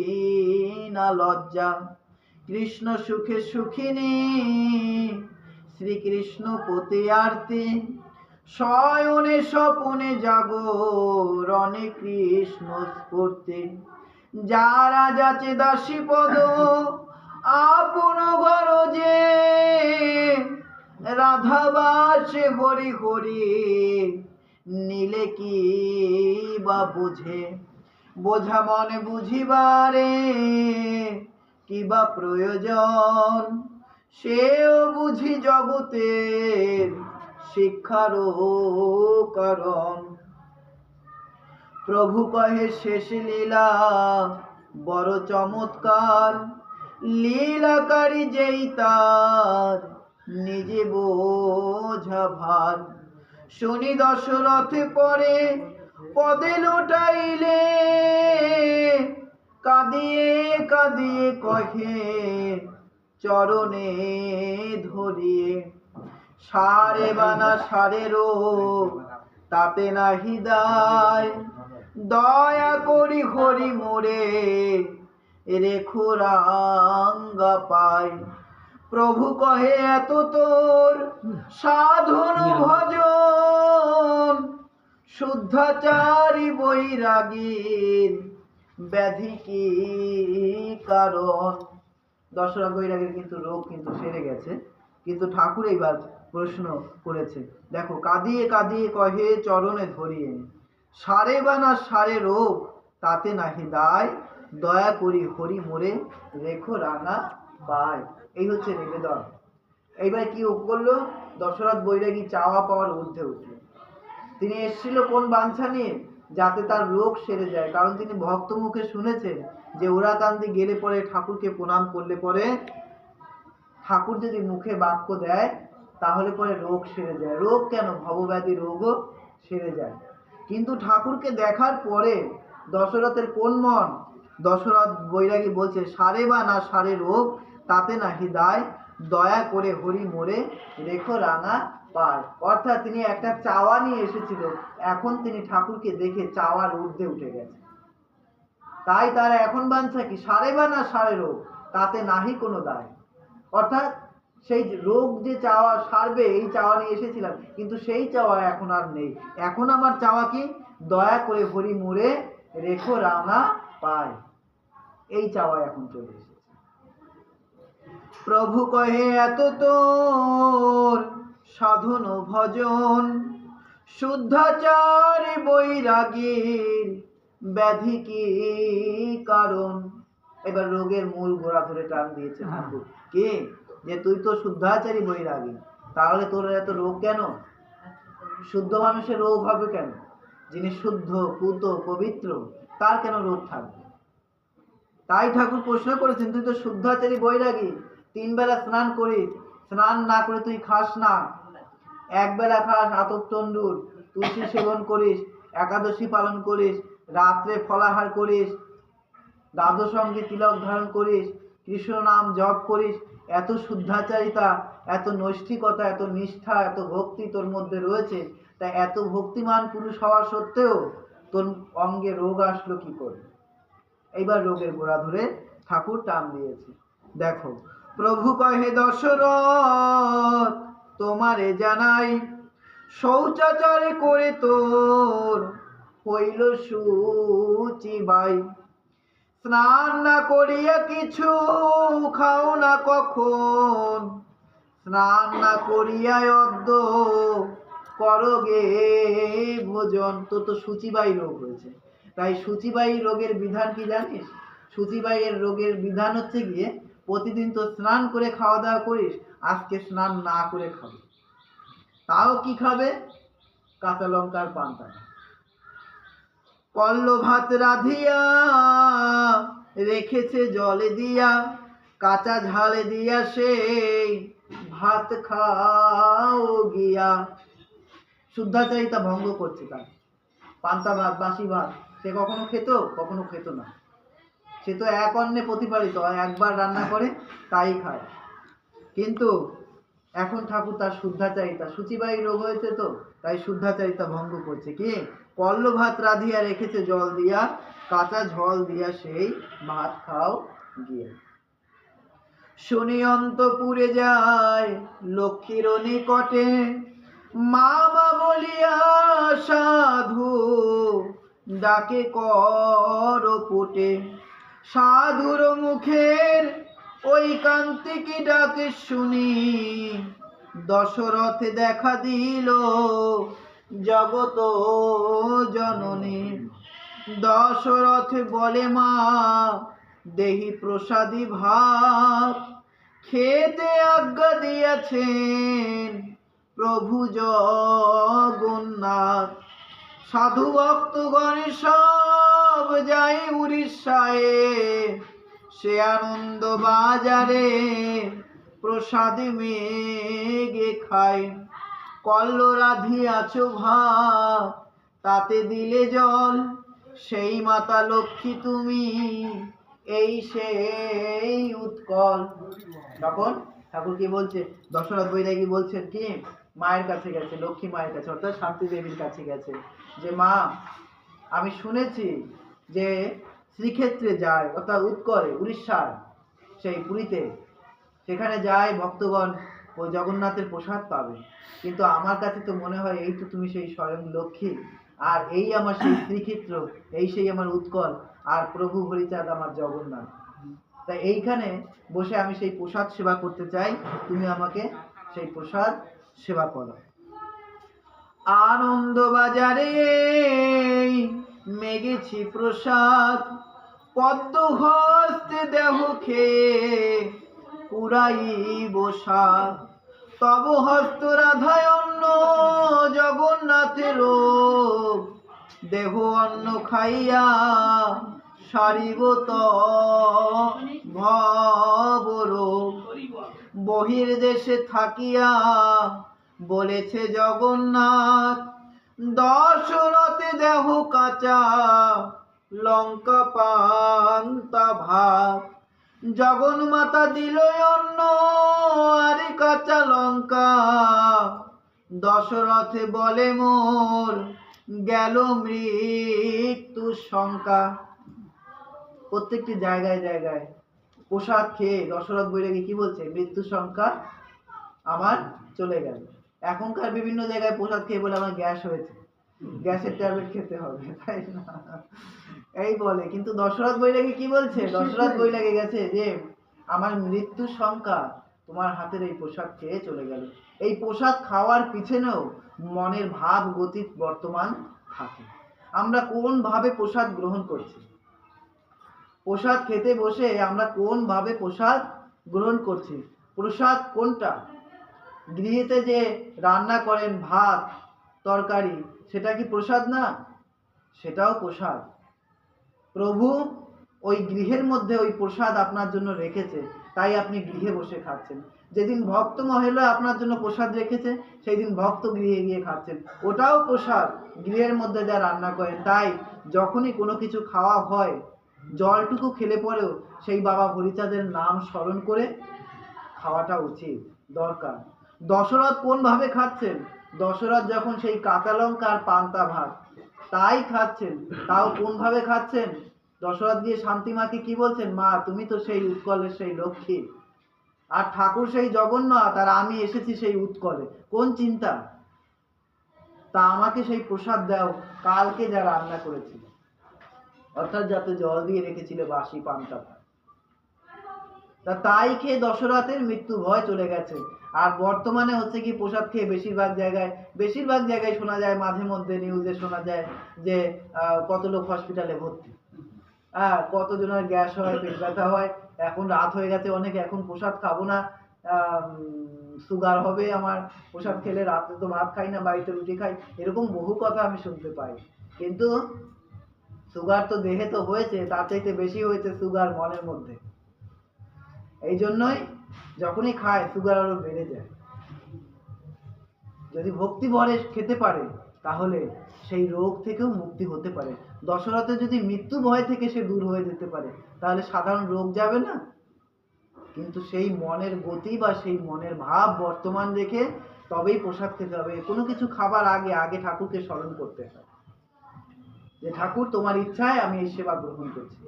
না লজ্জা। কৃষ্ণ সুখে সুখিনী শ্রীকৃষ্ণ পতি আরতি, শয়নে স্বপনে জাগরণে কৃষ্ণ স্ফূর্তি। যারা যাচে দাসী পদ আপন ঘর যে, রাধাবাসে হরি হরি নীলে কি বা বুঝে। বোঝা মনে বুঝিবারে কি বা প্রয়োজন, সেও বুঝি জগতের শিক্ষারও কারণ। প্রভু কহে শেষ লীলা বড় চমৎকার, লীলাকারী যেই তার নিজে বোঝা ভার। শুনি দশরথে পরে পদে লুটাইলে, কাঁদিয়ে কাঁদিয়ে কহে চরণে ধরিয়ে। সারে বানা সারেরও তাতে নাহি দায়, দয়া করি হরি মোরে রেখো রাঙ্গা পায়। প্রভু কহে এত তোর সাধন ভজন, শুদ্ধাচারী বৈরাগীর ব্যাধি কি কারণ। দশরথ বৈরাগীর কিন্তু রোগ কিন্তু সেরে গেছে, কিন্তু ঠাকুর এইবার প্রশ্ন করেছে। দেখো, কাঁদিয়ে কাঁদিয়ে কহে চরণে ধরিয়ে, সারে বানা সারে রোগ তাতে নাহি দায়, দয়া করি হরি মোরে রেখো রাঙা পায়। এই হচ্ছে নিবেদন। এইবার কি করলো? দশরথ বৈরাগী চাওয়া পাওয়ার ঊর্ধ্বে উঠল। তিনি এসেছিল কোন বাঞ্ছা নিয়ে? যাতে তার রোগ সেরে যায়। কারণ তিনি ভক্ত মুখে শুনেছেন যে ওরাকান্দি গেলে পরে ঠাকুরকে প্রণাম করলে পরে ঠাকুর যদি মুখে বাক্য দেয় তাহলে পরে রোগ সেরে যায়। রোগ কেন, ভবব্যাধি রোগও সেরে যায়। কিন্তু ঠাকুরকে দেখার পরে দশরথের কোন মন? দশরথ বৈরাগী বলছে, সারে বা না সারে রোগ তাতে নাহি দায়, দয়া করে হরি মোরে রেখো রাঙা পায়। অর্থাৎ তিনি একটা চাওয়া নিয়ে এসেছিল, এখন তিনি ঠাকুরকে দেখে চাওয়ার ঊর্ধ্বে উঠে গেছে। তাই তারা এখন বাঞ্ছা কি? সারে বা না সারে রোগ তাতে নাহি কোনো দায়। অর্থাৎ সেই রোগ যে চাওয়া সারবে এই চাওয়া নিয়ে এসেছিলাম, কিন্তু সেই চাওয়া এখন আর নেই। এখন আমার চাওয়া কি? দয়া করে হরি মোরে রেখো রাঙা পায়। এই চাওয়া এখন চলে এসেছে। প্রভু কহে এত তোর সাধন ভজন, শুদ্ধাচারী বৈরাগীর ব্যাধি কি কারণ? এবার রোগের মূল গোড়া ধরে টান দিয়েছে ঠাকুর। কি? যে তুই তো শুদ্ধাচারী বৈরাগী, তাহলে তোর এত রোগ কেন? শুদ্ধ মানুষের রোগ হবে কেন? যিনি শুদ্ধ, পূত, পবিত্র, তার কেন রোগ থাকবে? তাই ঠাকুর প্রশ্ন করেছেন, তুই তো শুদ্ধাচারী বৈরাগী, 3 বেলা স্নান করিস, স্নান না করে তুই খাস না, 1 বেলা খাস আতপ তণ্ডুল, তুলসী সেবন করিস, একাদশী পালন করিস, রাত্রে ফলাহার করিস, দ্বাদশ অঙ্গে তিলক ধারণ করিস, কৃষ্ণ নাম জপ করিস, এত শুদ্ধাচারিতা, এত নৈষ্ঠিকতা, এত নিষ্ঠা, এত ভক্তি তোর মধ্যে রয়েছে, তাই এত ভক্তিমান পুরুষ হওয়া সত্ত্বেও তোর অঙ্গে রোগ আসলো কি করে? এইবার রোগের গোড়া ধরে ঠাকুর টান দিয়েছে। দেখো, প্রভু কহে দশরথ তোমারে জানাই, শৌচাচারে করে তোর হইল সূচি বাই, স্নান না করিয়া কিছু খাও না কখন, স্নান না করিয়া অদ্য করগে ভোজন। তোর তো সূচিবাই রোগ হয়েছে, তাই সূচিবাই রোগের বিধান কি জানিস? সূচিবাইয়ের রোগের বিধান হচ্ছে গিয়ে, প্রতিদিন তো স্নান করে খাওয়া দাওয়া করিস, আজকে স্নান না করে খাবে। তাও কি খাবে? কাঁচা লঙ্কার পান্তা। কল্ল ভাত রাধিয়া রেখেছে জলে দিয়া, কাঁচা ঝালে দিয়া সেই ভাত খাও গিয়া। শুদ্ধাচারিতা ভঙ্গ করছে তার। পান্তা ভাত, বাসি ভাত সে কখনো খেত, কখনো খেত না। সে তো এক অন্নে প্রতিপালিত হয়, একবার রান্না করে তাই খায়। কিন্তু এখন ঠাকুর তার শুদ্ধাচারিতা, সূচিবায়ী রোগ হয়েছে তো, তাই শুদ্ধাচারিতা ভঙ্গ করছে। কি? কল্ল ভাত রাধিয়া রেখেছে জল দিয়া, কাঁচা ঝল দিয়া সেই ভাত খাও গিয়া। শুনি অন্তপুরে যায় লক্ষ্মীর নিকটে, মা মা বলিয়া সাধু ডাকে কর পুটে, সাধুর মুখের ওই কান্তিকি ডাকে শুনি, দশরথে দেখা দিল জগত জননী। দশরথ বলে মা দেহি প্রসাদী ভাত, খেতে আজ্ঞা দিয়াছেন প্রভু জগন্নাথ। সাধু ভক্তগণ সব যায় উড়িষ্যায়, সে আনন্দ বাজারে প্রসাদ মেঘে খায়। কল্ল রাধিয়াছ ভাত, তাতে দিলে জল, সেই মাতা লক্ষ্মী তুমি, এই সেই উৎকল। তখন ঠাকুর কি বলছে? দশরথ বৈরাগী বলছেন কি, মায়ের কাছে গেছে, লক্ষ্মী মায়ের কাছে, অর্থাৎ শান্তি দেবীর কাছে গেছে, যে মা আমি শুনেছি যে শ্রীক্ষেত্রে যায়, অর্থাৎ উৎকলে, উড়িষ্যার সেই পুরীতে, সেখানে যায় ভক্তগণ ওই জগন্নাথের প্রসাদ পাবে, কিন্তু আমার কাছে তো মনে হয় এই তো তুমি সেই স্বয়ং লক্ষ্মী, আর এই আমার সেই শ্রীক্ষেত্র, এই সেই আমার উৎকল, আর প্রভু হরিচাঁদ আমার জগন্নাথ। তাই এইখানে বসে আমি সেই প্রসাদ সেবা করতে চাই, তুমি আমাকে সেই প্রসাদ সেবা করো। আনন্দ বাজারে মেগেছি প্রসাদ, পদ্ম হস্তে দেহ খেয়ে পুরাই বসাদ, তব হস্ত রাধায় অন্ন জগন্নাথের, দেহ অন্ন খাইয়া সারিব ভবরোগ। বহির দেশে থাকিয়া বলেছে জগন্নাথ, দশরথে দেহ কাঁচা লঙ্কা পান্তা ভাত, জগন্মাতা দিল অন্ন আর কাঁচা লঙ্কা, দশরথে বলে মোর গেল মৃত্যু শঙ্কা। প্রত্যেকটি জায়গায় জায়গায় প্রসাদ খেয়ে দশরথ বৈরাগী কি বলছে? মৃত্যু শঙ্কা আমার চলে গেল। এখনকার বিভিন্ন জায়গায় প্রসাদ খেয়ে বলে আমার গ্যাস হয়েছে, গ্যাসের ট্যাবলেট খেতে হবে, তাই না? এই বলে, কিন্তু দশরথ বৈরাগী কি বলছে? দশরথ বৈরাগী গেছে যে আমার মৃত্যু শঙ্কা তোমার হাতের এই প্রসাদ খেয়ে চলে গেল। এই প্রসাদ খাওয়ার পিছনেও মনের ভাব গতি বর্তমান থাকে। আমরা কোন ভাবে প্রসাদ গ্রহণ করছি। প্রসাদ খেতে বসে আমরা কোন ভাবে প্রসাদ গ্রহণ করছি। প্রসাদ কোনটা? গৃহেতে যে রান্না করেন ভাত তরকারি, সেটা কি প্রসাদ না? সেটাও প্রসাদ। প্রভু ওই গৃহের মধ্যে ওই প্রসাদ আপনার জন্য রেখেছে, তাই আপনি গৃহে বসে খাচ্ছেন। যেদিন ভক্ত মহিলা আপনার জন্য প্রসাদ রেখেছে, সেই দিন ভক্ত গৃহে গিয়ে খাচ্ছেন, ওটাও প্রসাদ, গৃহের মধ্যে যা রান্না করেন। তাই যখনই কোনো কিছু খাওয়া হয়, জলটুকু খেলে পরেও সেই বাবা হরিচাঁদের নাম স্মরণ করে খাওয়াটা উচিত, দরকার। দশরথ কোন ভাবে খাচ্ছেন? দশরথ যখন সেই কাঁচা লঙ্কা আর পান্তা ভাত তাই খাচ্ছেন, তাও কোন ভাবে খাচ্ছেন? দশরথ গিয়ে শান্তিমাকে কি বলছেন? মা, তুমি তো সেই উৎকলের সেই লক্ষ্মী, আর ঠাকুর সেই জগন্নাথ, আর আমি এসেছি সেই উৎকলে। কোন চিন্তা? তা আমাকে সেই প্রসাদ দাও, কালকে যা রান্না করেছিল, অর্থাৎ যাতে জল দিয়ে রেখেছিল বাসি পান্তা ভাত। তাই খেয়ে দশরথের মৃত্যু ভয় চলে গেছে। আর বর্তমানে হচ্ছে কি, প্রসাদ খেয়ে বেশিরভাগ জায়গায় শোনা যায়, মাঝে মধ্যে নিউজে শোনা যায় যে কত লোক হসপিটালে ভর্তি, কতজনের গ্যাস হয়, পেট ব্যথা হয়। এখন রাত হয়ে গেছে অনেক, এখন প্রসাদ খাবো না, সুগার হবে আমার, প্রসাদ খেলে রাতে তো ভাত খাই না, বাড়িতে রুটি খাই, এরকম বহু কথা আমি শুনতে পাই। কিন্তু সুগার তো দেহে তো হয়েছে, তার চাইতে বেশি হয়েছে সুগার মনের মধ্যে। এই জন্যই যখনই খায় সুগার আরো বেড়ে যায়। যদি ভক্তি ভরে খেতে পারে তাহলে সেই রোগ থেকেও মুক্তি হতে পারে। দশরথের যদি মৃত্যু ভয় থেকে সে দূর হয়ে যেতে পারে, তাহলে সাধারণ রোগ যাবে না। কিন্তু সেই মনের গতি বা সেই মনের ভাব বর্তমান রেখে তবেই প্রসাদ খেতে হবে। কোনো কিছু খাবার আগে ঠাকুরকে স্মরণ করতে হয় যে ঠাকুর, তোমার ইচ্ছায় আমি এই সেবা গ্রহণ করছি,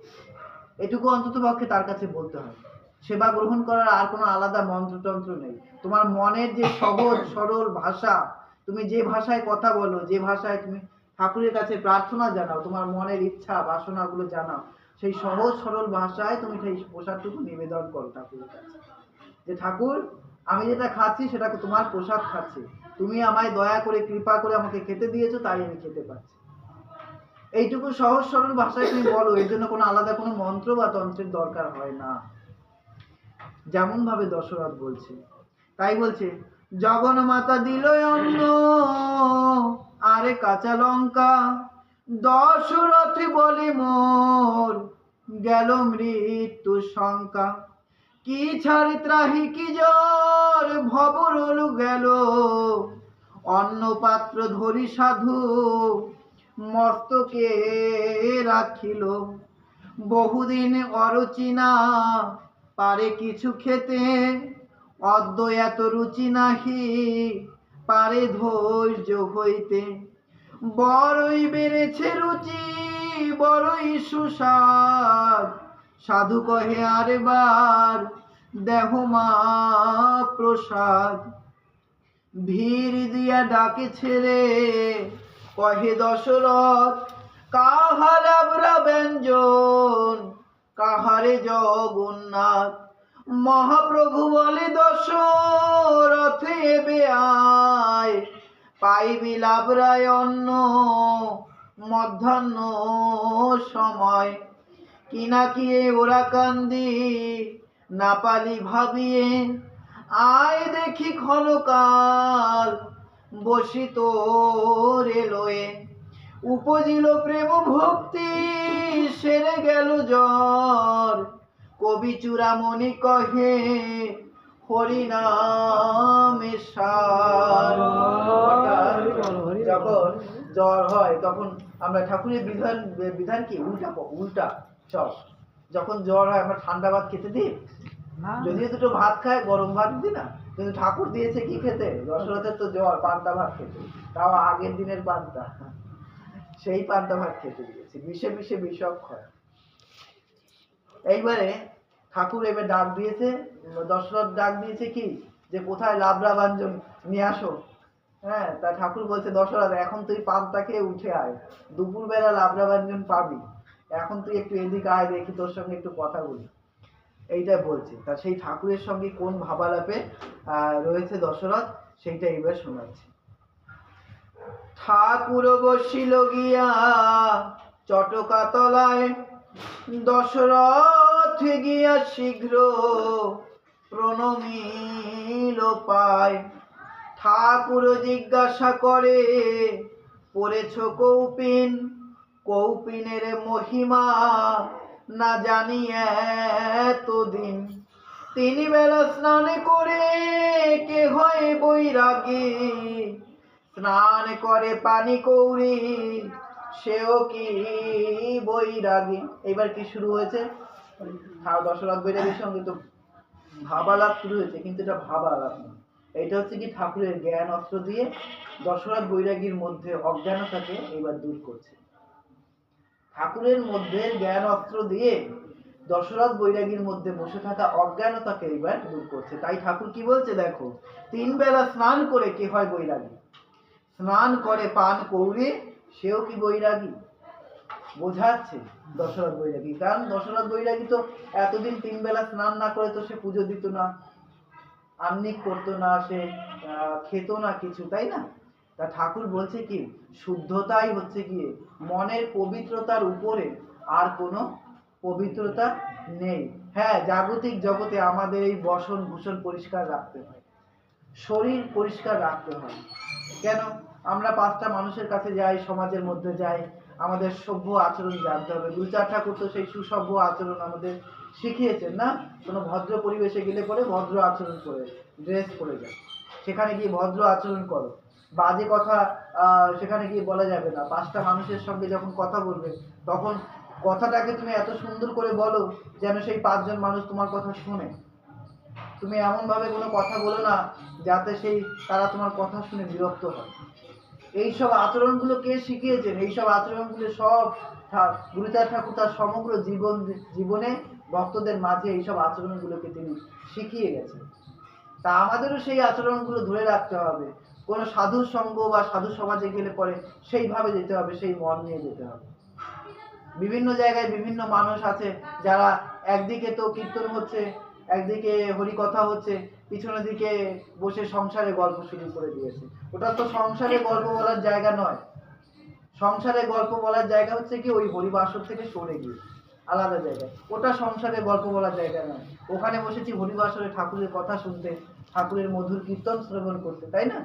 এটুকু অন্তত পক্ষে তার কাছে বলতে হয়। সেবা গ্রহণ করার আর কোনো আলাদা মন্ত্রতন্ত্র নেই। তোমার মনের যে সহজ সরল ভাষা, তুমি যে ভাষায় কথা বলো, যে ভাষায় তুমি ঠাকুরের কাছে প্রার্থনা জানাও, তোমার মনের ইচ্ছা বাসনাগুলো জানাও, সেই সহজ সরল ভাষায় তুমি সেই প্রসাদটুকু নিবেদন করো ঠাকুরের কাছে, যে ঠাকুর, আমি যেটা খাচ্ছি সেটা তোমার প্রসাদ খাচ্ছি, তুমি আমায় দয়া করে কৃপা করে আমাকে খেতে দিয়েছো, তাই আমি খেতে পাচ্ছি। এইটুকু সহজ সরল ভাষায় তুমি বলো, এর জন্য কোনো আলাদা কোনো মন্ত্র বা তন্ত্রের দরকার হয় না, যেমন ভাবে দশরথ বলছে। তাই বলছে, জগন্মাতা দিল অন্ন আরে কাঁচা লঙ্কা, দশরথ বলে মোর গেল মৃত্যু শঙ্কা, কি ছাড় ত্রাহি কি জ্বর ভবরল গেল, অন্ন পাত্র ধরি সাধু মস্তকে রাখিল, বহুদিন অরুচিনা পারে কিছু খেতে, অদ্য এত রুচি নাহি পারে ধৈর্য হইতে, বড়ই বেড়েছে রুচি বড়ই সুস্বাদ, সাধু কহে আরেবার দেহ মা প্রসাদ, ভিড় দিয়া ডাকে ছেড়ে কহে দশরথ, কাহার আবরা ব্যঞ্জন কাহারে জগন্নাথ, মহাপ্রভু বলে দশরথে এবে আয়, পাইবি লাবরায় অন্ন মধ্যাহ্ন সময়, কিনাকিয়ে ওরা কান্দি না পালি ভাবিয়ে, আয় দেখি ক্ষণকাল বসিত রেলয়ে, উপজিল প্রেম ভক্তি সেরে গেল জ্বর, কবি চূড়ামণি কহে হরিনামে সার। যখন জ্বর হয় তখন আমরা ঠাকুরের বিধান কি উল্টা সব। যখন জ্বর হয় আমরা ঠান্ডা ভাত খেতে দিই, যদিও দুটো ভাত খায়, গরম ভাত দিই না, কিন্তু ঠাকুর দিয়েছে কি খেতে? দশরথের তো জ্বর, পান্তা ভাত খেতে, তাও আগের দিনের পান্তা, সেই পান্তা ভাত খেতে দিয়েছে, বিষে বিষে বিষক্ষয়। এইবারে ঠাকুর এবার ডাক দিয়েছে, দশরথ ডাক দিয়েছে কি, যে কোথায় লাবড়া ব্যঞ্জন নিয়ে আসো। তা ঠাকুর বলছে, দশরথ এখন তুই পান্তা খেয়ে উঠে আয়, দুপুরবেলা লাবড়া ব্যঞ্জন পাবি, এখন তুই একটু এদিকে আয়, দেখি তোর সঙ্গে একটু কথা বলি, এইটা বলছে। তা সেই ঠাকুরের সঙ্গে কোন ভাবালাপে রয়েছে দশরথ, সেইটা এইবার শোনাচ্ছি। ঠাকুর বসিল গিয়া চটকা তলায়, দশরথ গিয়া শীঘ্র প্রণমিল পায়। ঠাকুর জিজ্ঞাসা করে, পড়েছ কৌপিন, কৌপিনের মহিমা না জানি এতদিন। তিন বেলা স্নান করে কে হয় বৈরাগী, স্নান করে পানি কৌড়ি সেও কি বৈরাগী। এবার কি শুরু হয়েছে? দশরথ বৈরাগীর সঙ্গে তো ভাবালাপ শুরু হয়েছে, কিন্তু এটা ভাবালাপ না, এটা হচ্ছে কি ঠাকুরের জ্ঞান অস্ত্র দিয়ে দশরথ বৈরাগীর মধ্যে অজ্ঞানতাকে এবার দূর করছে। ঠাকুরের মধ্যে জ্ঞান অস্ত্র দিয়ে দশরথ বৈরাগীর মধ্যে বসে থাকা অজ্ঞানতাকে এবার দূর করছে। তাই ঠাকুর কি বলছে দেখো, তিন বেলা স্নান করে কে হয় বৈরাগী, স্নান করে পান কৌড়ে সেও কি বৈরাগী। বোঝাচ্ছে দশরথ বৈরাগী, কারণ দশরথ বৈরাগী তো এতদিন তিন বেলা স্নান না করে তো সে পুজো দিত না, আহ্নিক করতো না, সে খেত না কিছু, তাই না? তা ঠাকুর বলছে কি, শুদ্ধতাই হচ্ছে গিয়ে মনের পবিত্রতার উপরে আর কোনো পবিত্রতা নেই। হ্যাঁ, জাগতিক জগতে আমাদের এই বসন ভূষণ পরিষ্কার রাখতে হয়, শরীর পরিষ্কার রাখতে হয়। কেন? আমরা পাঁচটা মানুষের কাছে যাই, সমাজের মধ্যে যাই, আমাদের সভ্য আচরণ জানতে হবে। গুরুচার ঠাকুর তো সেই সুসভ্য আচরণ আমাদের শিখিয়েছেন না? কোনো ভদ্র পরিবেশে গেলে পরে ভদ্র আচরণ করে ড্রেস পরে যায়, সেখানে গিয়ে ভদ্র আচরণ করো। বাজে কথা সেখানে গিয়ে বলা যাবে না। পাঁচটা মানুষের সঙ্গে যখন কথা বলবে তখন কথাটাকে তুমি এত সুন্দর করে বলো যেন সেই পাঁচজন মানুষ তোমার কথা শুনে। তুমি এমনভাবে কোনো কথা বলো না যাতে তারা তোমার কথা শুনে বিরক্ত হয়। এইসব আচরণগুলো কে শিখিয়েছেন? এইসব আচরণগুলো সব গুরুচার ঠাকুর তার সমগ্র জীবনে ভক্তদের মাঝে এইসব আচরণগুলোকে তিনি শিখিয়ে গেছেন। তা আমাদেরও সেই আচরণগুলো ধরে রাখতে হবে। কোনো সাধু সঙ্গ বা সাধু সমাজে গেলে পরে সেইভাবে যেতে হবে, সেই মন নিয়ে যেতে হবে। বিভিন্ন জায়গায় বিভিন্ন মানুষ আছে যারা একদিকে তো কীর্তন হচ্ছে, একদিকে হরিকথা হচ্ছে, পিছনের দিকে বসে সংসারে গল্প শুরু করে দিয়েছে। ওটা তো সংসারে গল্প বলার জায়গা নয়। সংসারে গল্প বলার জায়গা হচ্ছে কি ওই হরিবাসর থেকে সরে গিয়ে আলাদা জায়গায়। ওটা সংসারে গল্প বলার জায়গা নয়। ওখানে বসেছি হরিবাসরে ঠাকুরের কথা শুনতে, ঠাকুরের মধুর কীর্তন শ্রবণ করতে, তাই না?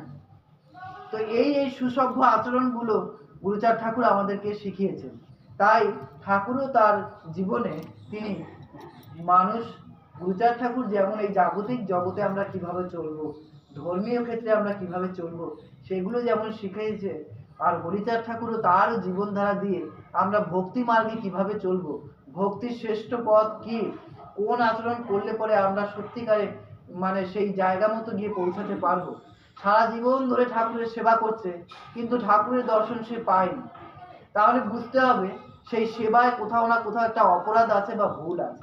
তো এই সুসভ্য আচরণগুলো গুরুচার ঠাকুর আমাদেরকে শিখিয়েছেন। তাই ঠাকুরও তার জীবনে তিনি গুরুচার ঠাকুর যেমন এই জাগতিক জগতে আমরা কিভাবে চলবো, ধর্মীয় ক্ষেত্রে আমরা কিভাবে চলবো, সেগুলো যেমন শিখিয়েছে, আর হরিচার ঠাকুরও তার জীবনধারা দিয়ে আমরা ভক্তি মার্গে কিভাবে চলবো, ভক্তির শ্রেষ্ঠ পথ কি, কোন আচরণ করলে পরে আমরা সত্যিকারে সেই জায়গা মতো গিয়ে পৌঁছাতে পারবো। সারা জীবন ধরে ঠাকুরের সেবা করছে, কিন্তু ঠাকুরের দর্শন সে পায়নি। তাহলে বুঝতে হবে সেই সেবায় কোথাও না কোথাও একটা অপরাধ আছে বা ভুল আছে,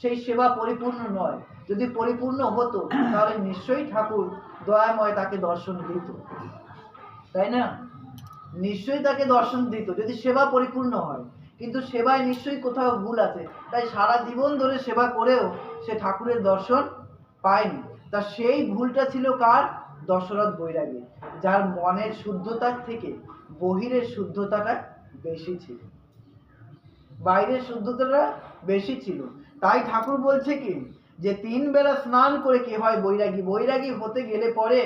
সেই সেবা পরিপূর্ণ নয়। যদি পরিপূর্ণ হতো তাহলে নিশ্চয়ই ঠাকুর দয়াময় তাকে দর্শন দিত, তাই না? নিশ্চয়ই তাকে দর্শন দিত যদি সেবা পরিপূর্ণ হয়। কিন্তু সেবায় নিশ্চয়ই কোথাও ভুল আছে, তাই সারা জীবন ধরে সেবা করেও সে ঠাকুরের দর্শন পায়নি। তা সেই ভুলটা ছিল কার? দশরথ বৈরাগী, যার মনের শুদ্ধতার থেকে বহিরের শুদ্ধতাটা বেশি ছিল, বাইরের শুদ্ধতাটা বেশি ছিল। তাই ঠাকুর বলছে কি, যে তিন বেলা স্নান করে কে হয় বৈরাগী। বৈরাগী হতে গেলে পরে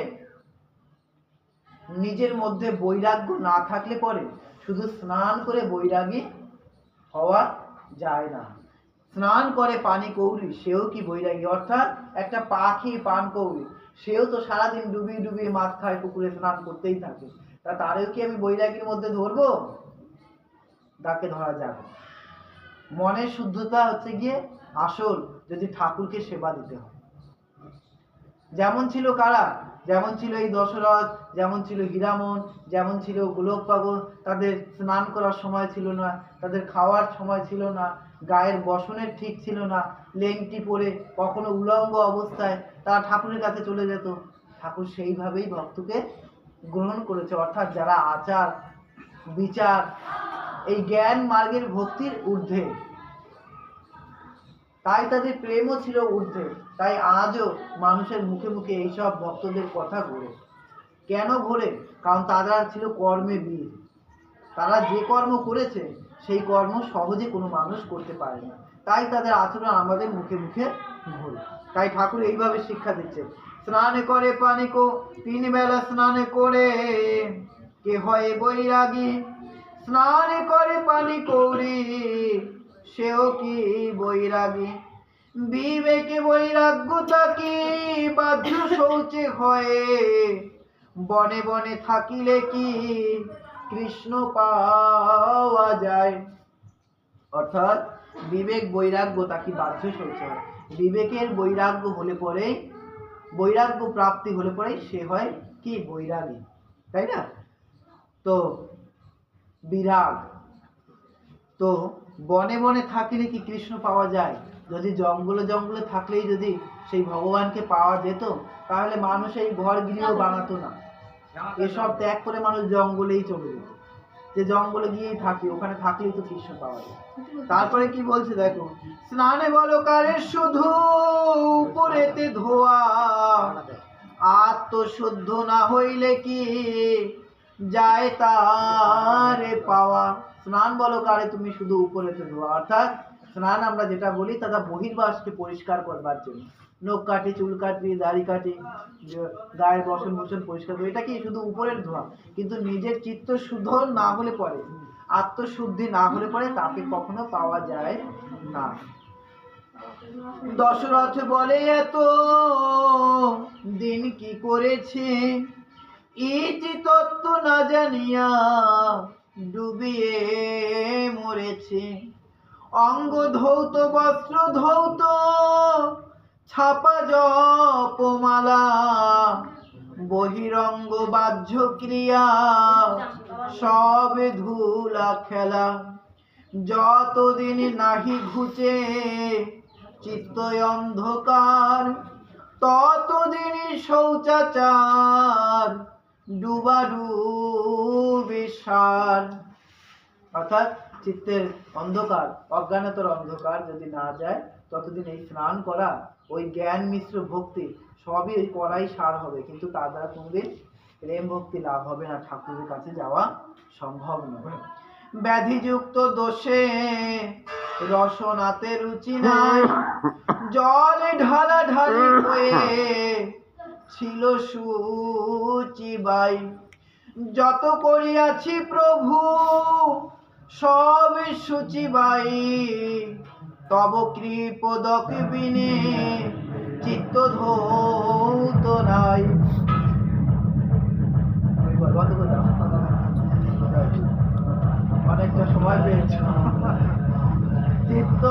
নিজের মধ্যে বৈরাগ্য না থাকলে পরে শুধু স্নান করে বৈরাগী হওয়া যায় না। স্নান করে পানি কৌড়ি সেও কি বৈরাগী। অর্থাৎ একটা পাখি পান কৌড়ি, সেও তো সারাদিন ডুবিয়ে ডুবিয়ে মাছ খায়, পুকুরে স্নান করতেই থাকে। তারেও কি আমি বৈরাগীর মধ্যে ধরবো? তাকে ধরা যাবে। মনের শুদ্ধতা হচ্ছে গিয়ে আসল, যদি ঠাকুরকে সেবা দিতে হয়। যেমন ছিল কারা? যেমন ছিল এই দশরথ, যেমন ছিল হীরামন, যেমন ছিল গোলক পাগল। তাদের স্নান করার সময় ছিল না, তাদের খাওয়ার সময় ছিল না, গায়ের বসনের ঠিক ছিল না, লেংটি পরে কখনো উলঙ্গ অবস্থায় তারা ঠাকুরের কাছে চলে যেত। ঠাকুর সেইভাবেই ভক্তকে গ্রহণ করেছে। অর্থাৎ যারা আচার বিচার এই জ্ঞান মার্গের ভক্তির ঊর্ধ্বে, তাই তাদের প্রেমও ছিল ঊর্ধ্বে। তাই আজও মানুষের মুখে মুখে এইসব ভক্তদের কথা ঘুরে। কেন ঘোরে? কারণ তারা ছিল কর্মে বীর। তারা যে কর্ম করেছে সেই কর্ম সহজে কোনো মানুষ করতে পারে না, তাই তাদের আচরণ আমাদের মুখে মুখে ঘোরে। তাই ঠাকুর এইভাবে শিক্ষা দিচ্ছে, স্নান করে পানি কো 3 বেলা স্নান করে কে হয় বৈরাগী, স্নান করে পানি কৌরি সেও কি বৈরাগী, বিবেকে বৈরাগ্য তাকি বাধ্য শৌচে হয়ে, বনে বনে থাকিলে কি কৃষ্ণ পাওয়া যায়। অর্থাৎ বিবেক বৈরাগ্য তাকে বাধ্য শৌচে হয়। বিবেকের বৈরাগ্য হলে পরে, বৈরাগ্য প্রাপ্তি হলে পরে সে হয় কি বৈরাগী, তাই না? তো বিরাগ, তো বনে বনে থাকলে কি কৃষ্ণ পাওয়া যায়? যদি জঙ্গলে জঙ্গলে থাকলেই যদি সেই ভগবানকে পাওয়া যেত, তাহলে মানুষ এই ঘর গৃহ বানাতো না। এসব ত্যাগ করে মানুষ জঙ্গলেই চলে যেত, যে জঙ্গলে গিয়েই থাকি, ওখানে থাকলেই তো কৃষ্ণ পাওয়া যায়। তারপরে কি বলছে দেখো, স্নানে বলো কারে শুধু উপরেতে ধোয়া, আত্মশুদ্ধ না হইলে কি যায় তারে পাওয়া। স্নান বলো কারে তুমি শুধু উপরেতে ধোয়া, অর্থাৎ স্নান আমরা যেটা বলি তারা বহির্বাসকে পরিষ্কার করবার জন্য, নখ কাটি, চুল কাটি, দাড়ি কাটি, গায়ের বসন ভূষণ পরিষ্কার করি, এটা কি শুধু উপরের ধোয়া। কিন্তু নিজের চিত্ত শুদ্ধ না হলে পরে, আত্মশুদ্ধি না হলে পরে তাকে কখনো পাওয়া যায় না। দশরথ বলে এত দিন কি করেছে, ইতি তত্ত্ব না জানিয়া ডুবিয়ে মরেছে, অঙ্গ ধৌত বস্ত্র ধৌত ছাপা জপমালা, বহিরঙ্গ বাহ্য ক্রিয়া সবে ধুলা খেলা, যতদিন নাহি ঘুচে চিত্ত অন্ধকার, ততদিন শৌচাচার ডুবাডুবি সার। অর্থাৎ চিত্তের অন্ধকার, অজ্ঞানতার অন্ধকার যদি না যায়, ততদিন এই স্নান করা, ওই জ্ঞান মিশ্র ভক্তি সবই ওই করাই সার হবে, কিন্তু তার দ্বারা কোনোদিন প্রেম ভক্তি লাভ হবে না, ঠাকুরের কাছে যাওয়া সম্ভব নয়। ব্যাধিযুক্ত দোষে রসনাতে রুচি নাই, জলে ঢালা ঢালি হয়ে ছিল সুচিবাই, যত করিয়াছি প্রভু সব সুচিবাই, তব কৃপদক বিনে চিত্ত ধৌত নাই। অনেকটা সময় পেয়েছ। চিত্ত